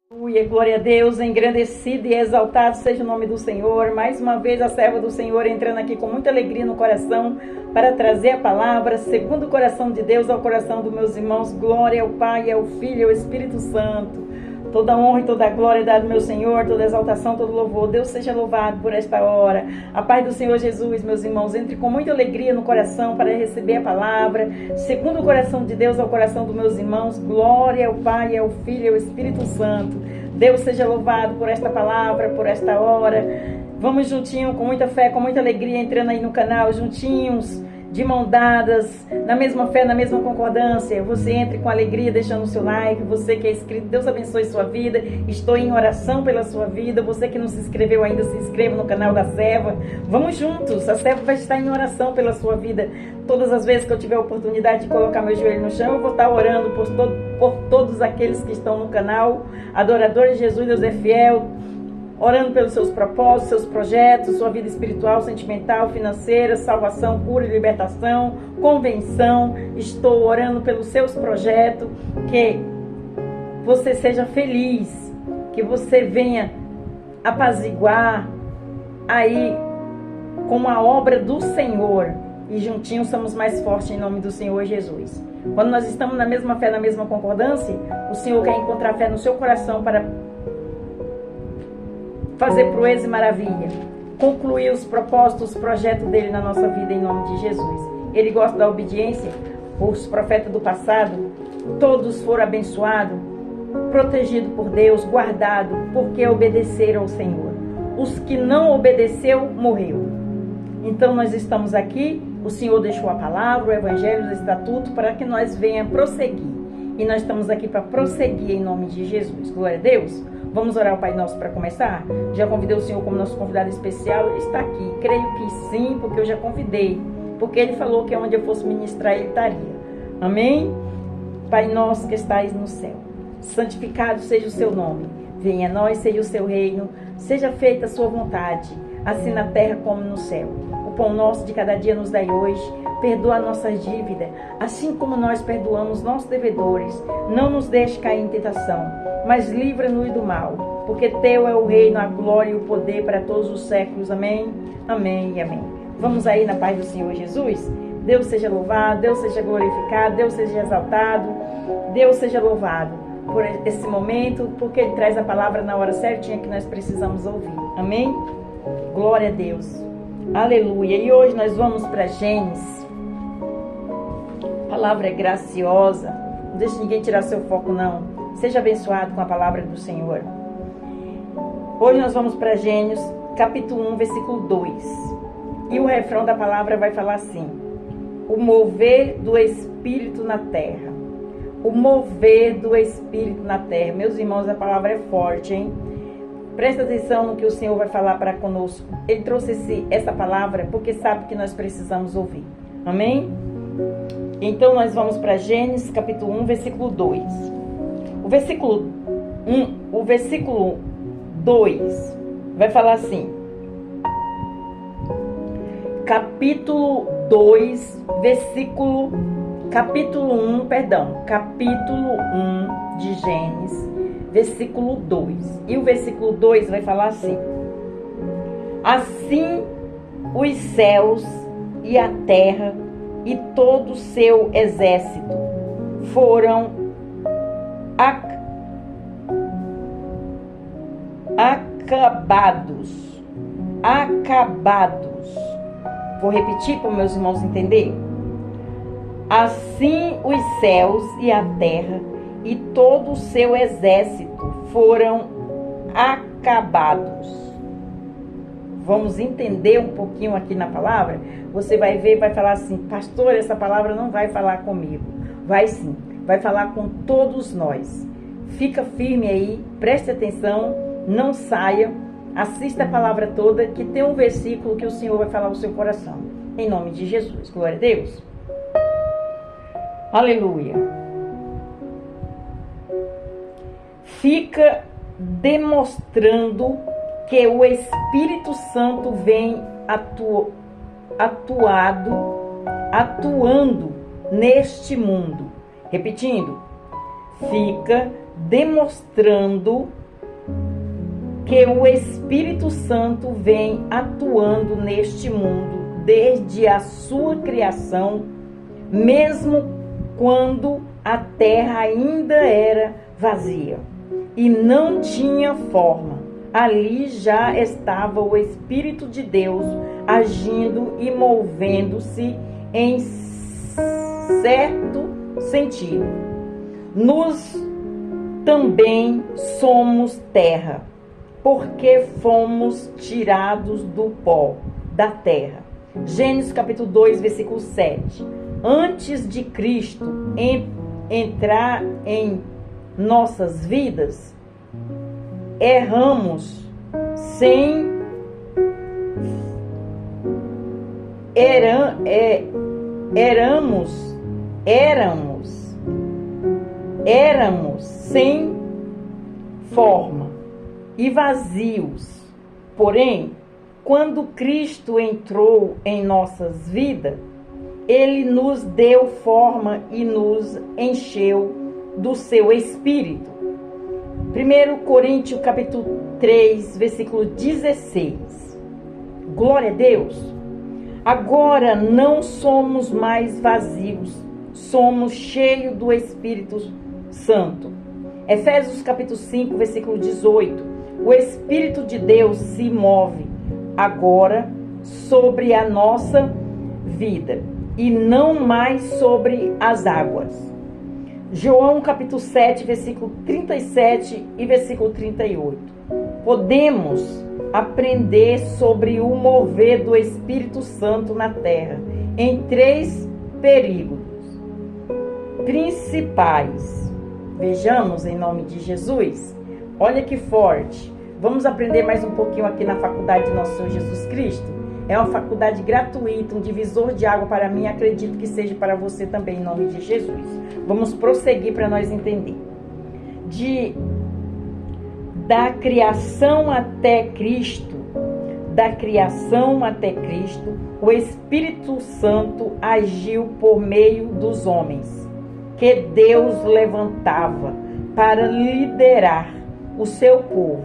Aleluia, glória a Deus, engrandecido e exaltado seja o nome do Senhor. Mais uma vez a serva do Senhor entrando aqui com muita alegria no coração para trazer a palavra segundo o coração de Deus ao coração dos meus irmãos. Glória ao Pai, ao Filho e ao Espírito Santo. Toda honra e toda glória dada ao meu Senhor, toda exaltação, todo louvor. Deus seja louvado por esta hora. A paz do Senhor Jesus, meus irmãos, entre com muita alegria no coração para receber a palavra, segundo o coração de Deus ao coração dos meus irmãos. Glória ao Pai, ao Filho e ao Espírito Santo. Deus seja louvado por esta palavra, por esta hora. Vamos juntinho, com muita fé, com muita alegria, entrando aí no canal, juntinhos, de mão dadas, na mesma fé, na mesma concordância. Você entre com alegria, deixando o seu like. Você que é inscrito, Deus abençoe sua vida. Estou em oração pela sua vida. Você que não se inscreveu ainda, se inscreva no canal da Serva. Vamos juntos, a Serva vai estar em oração pela sua vida. Todas as vezes que eu tiver a oportunidade de colocar meu joelho no chão, eu vou estar orando por todos aqueles que estão no canal. Adoradores de Jesus, Deus é fiel. Orando pelos seus propósitos, seus projetos, sua vida espiritual, sentimental, financeira, salvação, cura e libertação, convenção. Estou orando pelos seus projetos, que você seja feliz, que você venha apaziguar aí com a obra do Senhor. E juntinhos somos mais fortes em nome do Senhor Jesus. Quando nós estamos na mesma fé, na mesma concordância, o Senhor quer encontrar fé no seu coração para fazer proeza e maravilha, concluir os propósitos, os projetos dele na nossa vida em nome de Jesus. Ele gosta da obediência. Os profetas do passado, todos foram abençoados, protegidos por Deus, guardados, porque obedeceram ao Senhor. Os que não obedeceu, morreu. Então nós estamos aqui, o Senhor deixou a palavra, o evangelho, o estatuto, para que nós venhamos prosseguir. E nós estamos aqui para prosseguir em nome de Jesus. Glória a Deus. Vamos orar ao Pai Nosso para começar? Já convidei o Senhor como nosso convidado especial, ele está aqui. Creio que sim, porque eu já convidei. Porque ele falou que onde eu fosse ministrar, ele estaria. Amém? Pai Nosso que estais no céu, santificado seja o seu nome. Venha a nós, seja o seu reino. Seja feita a sua vontade, assim na terra como no céu. O pão nosso de cada dia nos dai hoje. Perdoa nossas dívidas, assim como nós perdoamos nossos devedores. Não nos deixe cair em tentação, mas livra-nos do mal. Porque teu é o reino, a glória e o poder para todos os séculos. Amém, amém e amém. Vamos aí na paz do Senhor Jesus? Deus seja louvado, Deus seja glorificado, Deus seja exaltado, Deus seja louvado por esse momento, porque Ele traz a palavra na hora certinha que nós precisamos ouvir. Amém? Glória a Deus. Aleluia. E hoje nós vamos para Gênesis. A palavra é graciosa. Não deixe ninguém tirar seu foco, não. Seja abençoado com a palavra do Senhor. Hoje nós vamos para Gênesis, capítulo 1, versículo 2. E o refrão da palavra vai falar assim: o mover do Espírito na terra. O mover do Espírito na terra. Meus irmãos, a palavra é forte, hein? Presta atenção no que o Senhor vai falar para conosco. Ele trouxe essa palavra porque sabe que nós precisamos ouvir. Amém? Então nós vamos para Gênesis capítulo 1, versículo 2. O versículo 2 vai falar assim. Capítulo 1 de Gênesis, versículo 2. E o versículo 2 vai falar assim: assim os céus e a terra e todo o seu exército foram acabados. Vou repetir para meus irmãos entenderem. Assim os céus e a terra e todo o seu exército foram acabados. Vamos entender um pouquinho aqui na palavra. Você vai ver, vai falar assim: pastor, essa palavra não vai falar comigo. Vai sim, vai falar com todos nós. Fica firme aí, preste atenção, não saia, assista a palavra toda, que tem um versículo que o Senhor vai falar ao seu coração. Em nome de Jesus, glória a Deus. Aleluia. Fica demonstrando que o Espírito Santo vem atuando neste mundo. Repetindo, fica demonstrando que o Espírito Santo vem atuando neste mundo desde a sua criação, mesmo quando a terra ainda era vazia e não tinha forma. Ali já estava o Espírito de Deus agindo e movendo-se em certo sentido. Nós também somos terra, porque fomos tirados do pó da terra. Gênesis capítulo 2, versículo 7. Antes de Cristo entrar em nossas vidas, éramos sem forma e vazios. Porém, quando Cristo entrou em nossas vidas, Ele nos deu forma e nos encheu do seu Espírito. 1 Coríntios capítulo 3, versículo 16. Glória a Deus! Agora não somos mais vazios, somos cheios do Espírito Santo. Efésios capítulo 5, versículo 18. O Espírito de Deus se move agora sobre a nossa vida e não mais sobre as águas. João capítulo 7, versículo 37 e versículo 38. Podemos aprender sobre o mover do Espírito Santo na terra em 3 períodos principais. Vejamos em nome de Jesus. Olha que forte. Vamos aprender mais um pouquinho aqui na faculdade de Nosso Senhor Jesus Cristo. É uma faculdade gratuita, um divisor de água para mim. Acredito que seja para você também em nome de Jesus. Vamos prosseguir para nós entender. Da criação até Cristo, o Espírito Santo agiu por meio dos homens que Deus levantava para liderar o seu povo,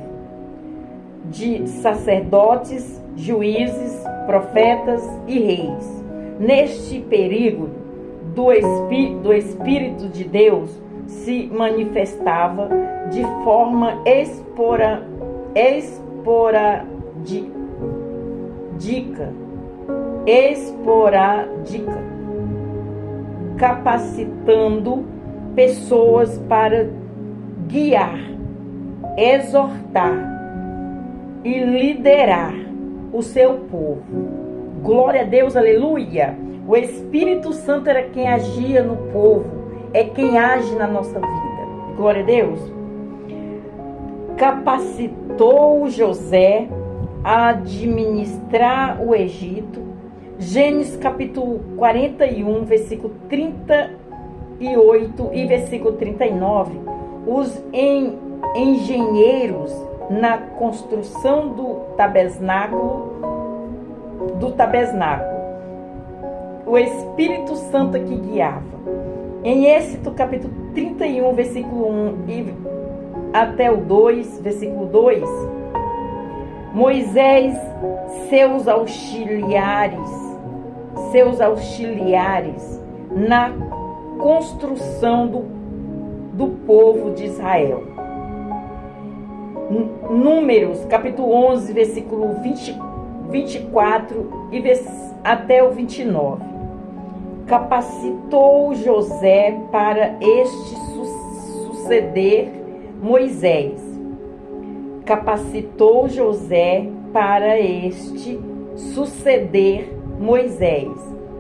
de sacerdotes, juízes, profetas e reis. Neste período, do Espírito de Deus se manifestava de forma esporádica, capacitando pessoas para guiar, exortar e liderar o seu povo. Glória a Deus, aleluia! O Espírito Santo era quem agia no povo, é quem age na nossa vida. Glória a Deus! Capacitou José a administrar o Egito. Gênesis capítulo 41, versículo 38 e versículo 39. Os engenheiros na construção do tabernáculo, o Espírito Santo que guiava. Em Êxodo capítulo 31, versículo 1 e até o 2, versículo 2, Moisés, seus auxiliares na construção do povo de Israel. Números, capítulo 11, versículo 24 e até o 29. Capacitou José para este suceder Moisés. Capacitou José para este suceder Moisés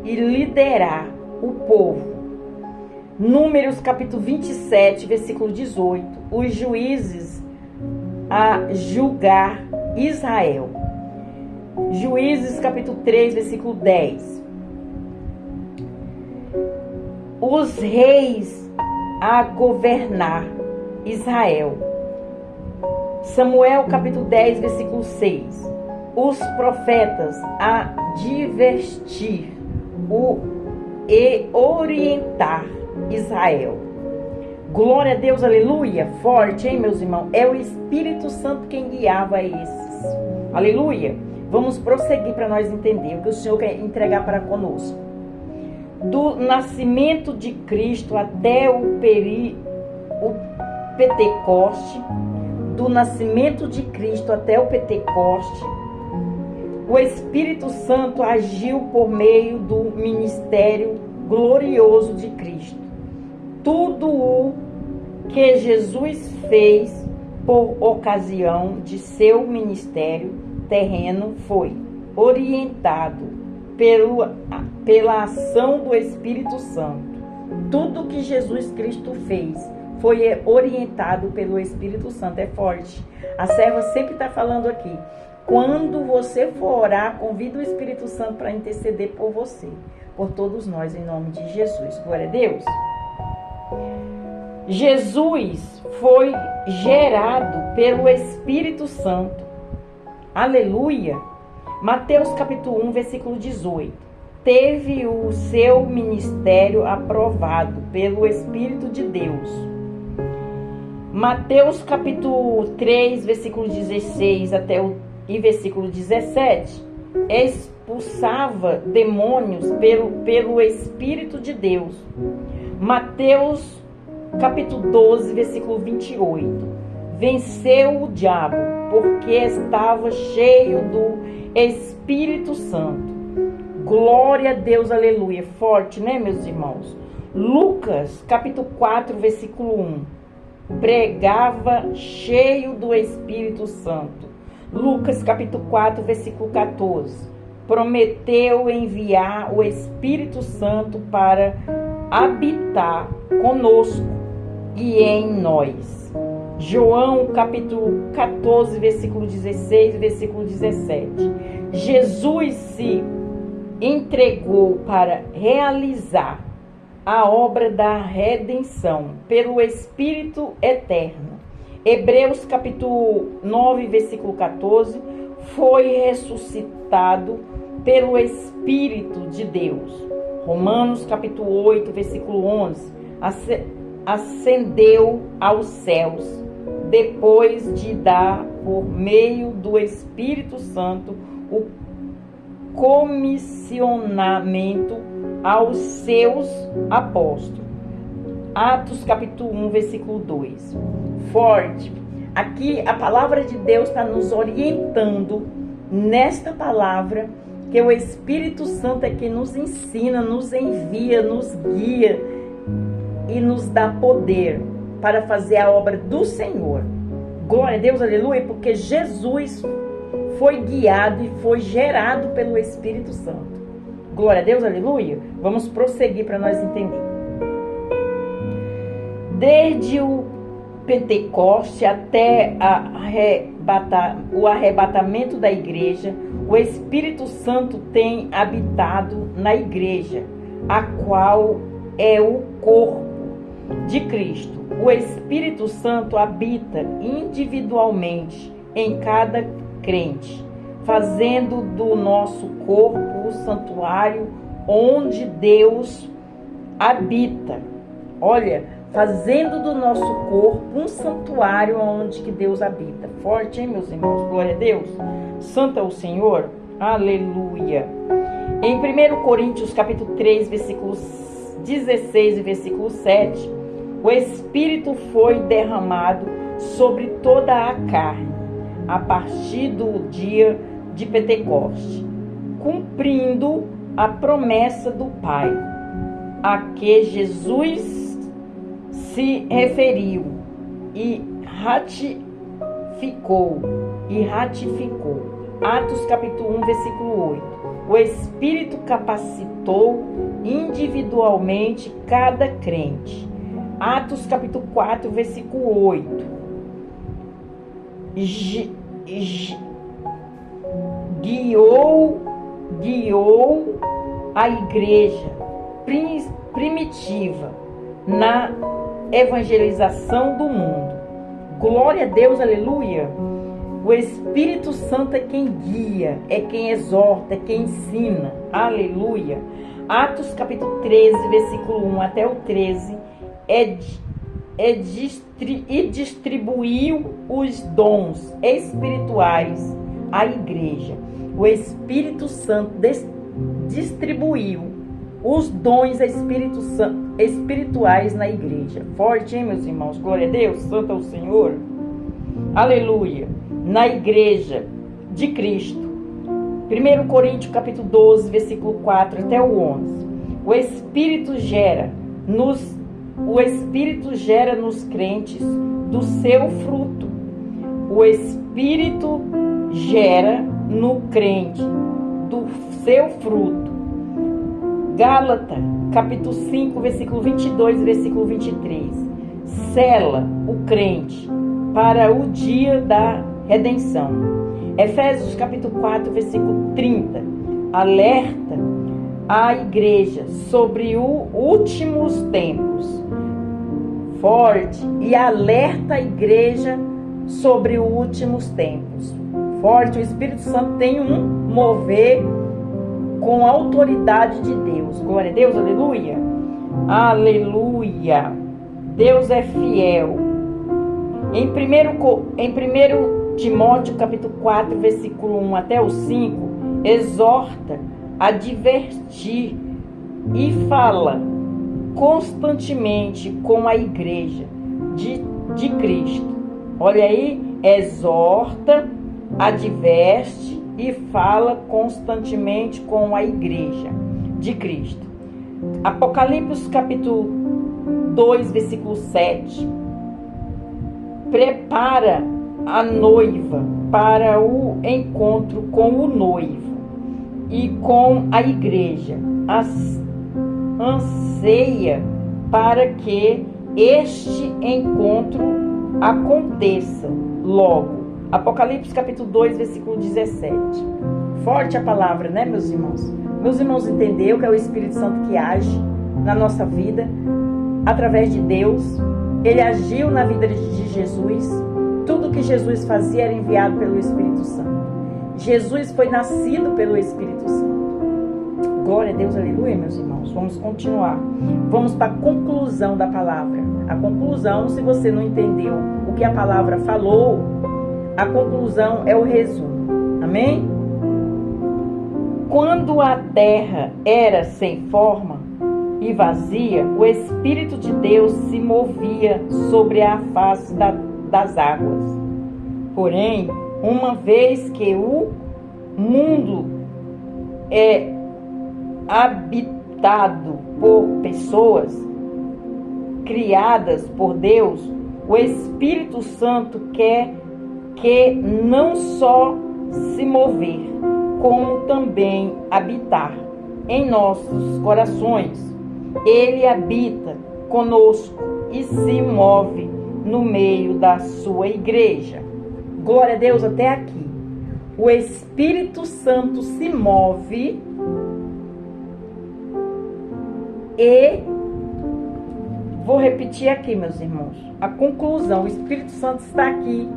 e liderar o povo. Números capítulo 27, versículo 18. Os juízes a julgar Israel. Juízes capítulo 3, versículo 10. Os reis a governar Israel. Samuel capítulo 10, versículo 6. Os profetas a divertir e orientar Israel. Glória a Deus, aleluia. Forte, hein, meus irmãos? É o Espírito Santo quem guiava esses. Aleluia. Vamos prosseguir para nós entender o que o Senhor quer entregar para conosco. Do nascimento de Cristo até o Pentecoste, do nascimento de Cristo até o Pentecoste, o Espírito Santo agiu por meio do ministério glorioso de Cristo. Tudo o que Jesus fez por ocasião de seu ministério terreno foi orientado pela ação do Espírito Santo. Tudo que Jesus Cristo fez foi orientado pelo Espírito Santo. É forte. A serva sempre está falando aqui. Quando você for orar, convida o Espírito Santo para interceder por você, por todos nós, em nome de Jesus. Glória a Deus. Jesus foi gerado pelo Espírito Santo. Aleluia. Mateus capítulo 1, versículo 18. Teve o seu ministério aprovado pelo Espírito de Deus. Mateus capítulo 3, versículo 16 e versículo 17. Expulsava demônios pelo Espírito de Deus. Mateus capítulo 12, versículo 28. Venceu o diabo, porque estava cheio do Espírito Santo. Glória a Deus, aleluia. Forte, né, meus irmãos? Lucas capítulo 4, versículo 1. Pregava cheio do Espírito Santo. Lucas capítulo 4, versículo 14. Prometeu enviar o Espírito Santo para habitar conosco e em nós. João capítulo 14, versículo 16 e versículo 17. Jesus se entregou para realizar a obra da redenção pelo Espírito eterno. Hebreus capítulo 9, versículo 14. Foi ressuscitado pelo Espírito de Deus. Romanos capítulo 8, versículo 11. Ascendeu aos céus, depois de dar, por meio do Espírito Santo, o comissionamento aos seus apóstolos. Atos capítulo 1, versículo 2. Forte. Aqui a palavra de Deus está nos orientando nesta palavra, que o Espírito Santo é quem nos ensina, nos envia, nos guia e nos dá poder para fazer a obra do Senhor. Glória a Deus, aleluia, porque Jesus foi guiado e foi gerado pelo Espírito Santo. Glória a Deus, aleluia. Vamos prosseguir para nós entender. Desde o Pentecoste até o arrebatamento da igreja, o Espírito Santo tem habitado na igreja, a qual é o corpo de Cristo. O Espírito Santo habita individualmente em cada crente, fazendo do nosso corpo o santuário onde Deus habita. Olha, fazendo do nosso corpo um santuário onde que Deus habita. Forte, hein, meus irmãos? Glória a Deus. Santo é o Senhor. Aleluia. Em 1 Coríntios capítulo 3, versículos 16 e versículo 7, o Espírito foi derramado sobre toda a carne, a partir do dia de Pentecoste, cumprindo a promessa do Pai, a que Jesus se referiu e ratificou. Atos capítulo 1, versículo 8. O Espírito capacitou individualmente cada crente. Atos capítulo 4, versículo 8. Guiou a igreja primitiva na evangelização do mundo. Glória a Deus, aleluia. O Espírito Santo é quem guia, é quem exorta, é quem ensina. Aleluia. Atos capítulo 13, versículo 1 até o 13, e distribuiu os dons espirituais à igreja. O Espírito Santo distribuiu os dons espirituais na igreja. Forte, hein, meus irmãos? Glória a Deus, santo é o Senhor. Aleluia. Na igreja de Cristo. 1 Coríntios capítulo 12, versículo 4 até o 11. O Espírito gera nos crentes do seu fruto. O Espírito gera no crente do seu fruto. Gálatas, capítulo 5, versículo 22 e versículo 23. Sela o crente para o dia da redenção. Efésios, capítulo 4, versículo 30. Alerta a igreja sobre os últimos tempos. Forte. E alerta a igreja sobre os últimos tempos. Forte. O Espírito Santo tem um mover com a autoridade de Deus. Glória a Deus, aleluia. Aleluia. Deus é fiel. Em 1 Timóteo capítulo 4, versículo 1 até o 5, exorta, advertir e fala constantemente com a igreja de Cristo. Olha aí, exorta, adverte e fala constantemente com a igreja de Cristo. Apocalipse capítulo 2, versículo 7. Prepara a noiva para o encontro com o noivo e com a igreja. Anseia para que este encontro aconteça logo. Apocalipse capítulo 2, versículo 17. Forte a palavra, né, meus irmãos? Meus irmãos entenderam que é o Espírito Santo que age na nossa vida, através de Deus. Ele agiu na vida de Jesus. Tudo que Jesus fazia era enviado pelo Espírito Santo. Jesus foi nascido pelo Espírito Santo. Glória a Deus, aleluia, meus irmãos. Vamos continuar. Vamos para a conclusão da palavra. A conclusão, se você não entendeu o que a palavra falou, a conclusão é o resumo. Amém? Quando a terra era sem forma e vazia, o Espírito de Deus se movia sobre a face das águas. Porém, uma vez que o mundo é habitado por pessoas criadas por Deus, o Espírito Santo quer que não só se mover, como também habitar em nossos corações. Ele habita conosco e se move no meio da sua igreja. Glória a Deus até aqui. O Espírito Santo se move e vou repetir aqui, meus irmãos, a conclusão. O Espírito Santo está aqui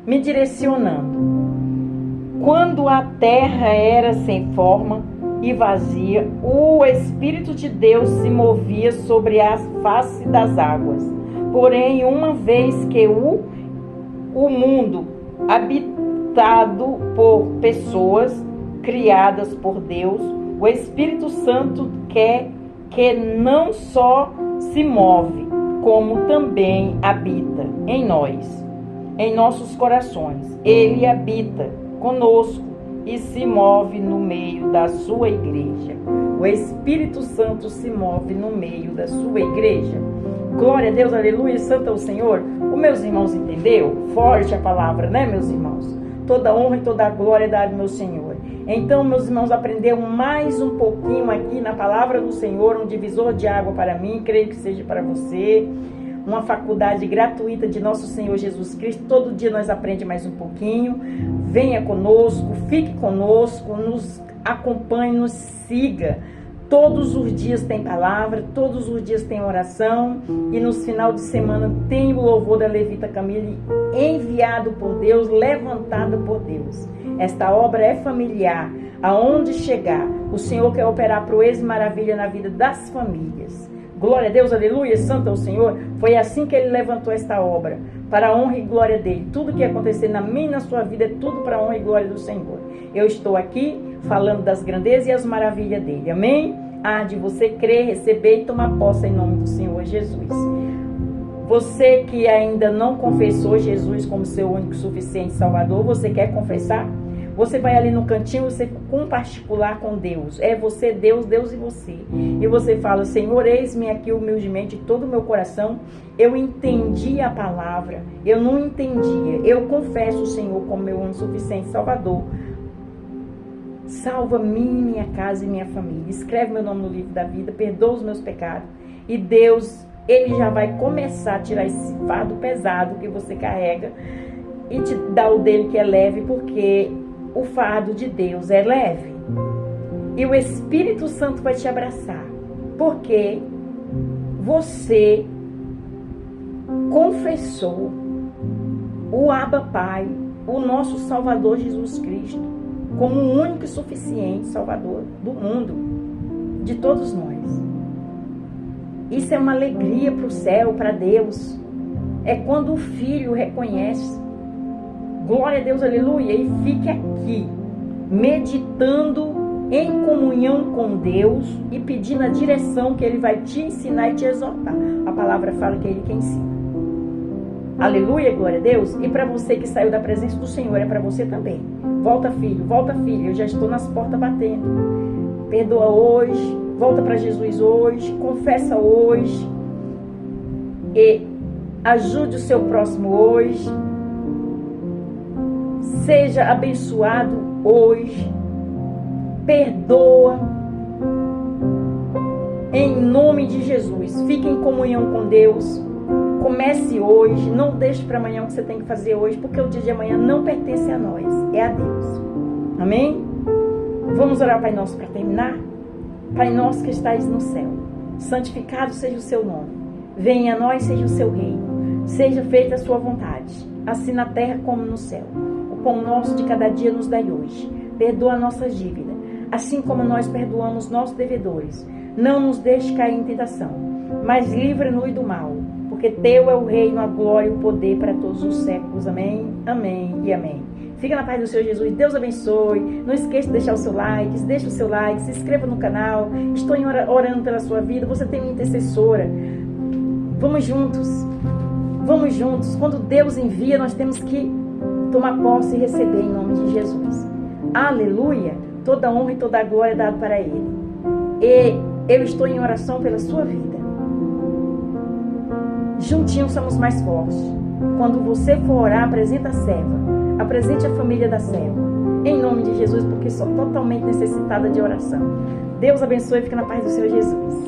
me direcionando. Quando a terra era sem forma e vazia, o Espírito de Deus se movia sobre a face das águas. Porém, uma vez que o mundo habitado por pessoas criadas por Deus, o Espírito Santo quer que não só se move, como também habita em nós, em nossos corações. Ele habita conosco e se move no meio da sua igreja. O Espírito Santo se move no meio da sua igreja. Glória a Deus, aleluia, santo é o Senhor. Os meus irmãos entendeu? Forte a palavra, né, meus irmãos? Toda honra e toda glória é dada ao meu Senhor. Então, meus irmãos, aprenderam mais um pouquinho aqui na palavra do Senhor, um divisor de água para mim, creio que seja para você. Uma faculdade gratuita de nosso Senhor Jesus Cristo. Todo dia nós aprendemos mais um pouquinho. Venha conosco, fique conosco, nos acompanhe, nos siga. Todos os dias tem palavra, todos os dias tem oração. E nos final de semana tem o louvor da Levita Camille, enviado por Deus, levantado por Deus. Esta obra é familiar. Aonde chegar, o Senhor quer operar proeza e maravilha na vida das famílias. Glória a Deus, aleluia, santo é o Senhor. Foi assim que ele levantou esta obra, para a honra e glória dele. Tudo que acontecer na minha e na sua vida é tudo para a honra e glória do Senhor. Eu estou aqui falando das grandezas e as maravilhas dele. Amém? Há de você crer, receber e tomar posse em nome do Senhor Jesus. Você que ainda não confessou Jesus como seu único e suficiente Salvador, você quer confessar? Você vai ali no cantinho, você com particular com Deus. É você, Deus, Deus e você. E você fala, Senhor, eis-me aqui humildemente de todo o meu coração. Eu entendi a palavra, eu não entendia. Eu confesso o Senhor como meu único e suficiente Salvador. Salva-me, minha casa e minha família. Escreve meu nome no livro da vida, perdoa os meus pecados. E Deus, Ele já vai começar a tirar esse fardo pesado que você carrega e te dar o dele que é leve, porque o fardo de Deus é leve. E o Espírito Santo vai te abraçar, porque você confessou o Abba Pai, o nosso Salvador Jesus Cristo, como o único e suficiente Salvador do mundo, de todos nós. Isso é uma alegria para o céu, para Deus. É quando o filho reconhece. Glória a Deus, aleluia. E fique aqui, meditando em comunhão com Deus e pedindo a direção que Ele vai te ensinar e te exortar. A palavra fala que é Ele quem ensina. Aleluia, glória a Deus. E para você que saiu da presença do Senhor, é para você também. Volta, filho, volta, filha. Eu já estou nas portas batendo. Perdoa hoje, volta para Jesus hoje, confessa hoje. E ajude o seu próximo hoje. Seja abençoado hoje. Perdoa. Em nome de Jesus. Fique em comunhão com Deus. Comece hoje. Não deixe para amanhã o que você tem que fazer hoje, porque o dia de amanhã não pertence a nós. É a Deus. Amém? Vamos orar, Pai Nosso, para terminar? Pai Nosso que estais no céu. Santificado seja o seu nome. Venha a nós, seja o seu reino. Seja feita a sua vontade. Assim na terra como no céu. O pão nosso de cada dia nos dai hoje. Perdoa a nossa dívida, assim como nós perdoamos nossos devedores. Não nos deixe cair em tentação, mas livra-nos do mal, porque teu é o reino, a glória e o poder para todos os séculos. Amém, amém e amém. Fica na paz do Senhor Jesus. Deus abençoe. Não esqueça de deixar o seu like. Deixa o seu like, se inscreva no canal. Estou orando pela sua vida. Você tem uma intercessora. Vamos juntos. Vamos juntos. Quando Deus envia, nós temos que tomar posse e receber em nome de Jesus. Aleluia. Toda honra e toda glória é dada para Ele. E eu estou em oração pela sua vida. Juntinhos somos mais fortes. Quando você for orar, apresenta a serva. Apresente a família da serva. Em nome de Jesus, porque sou totalmente necessitada de oração. Deus abençoe e fique na paz do Senhor Jesus.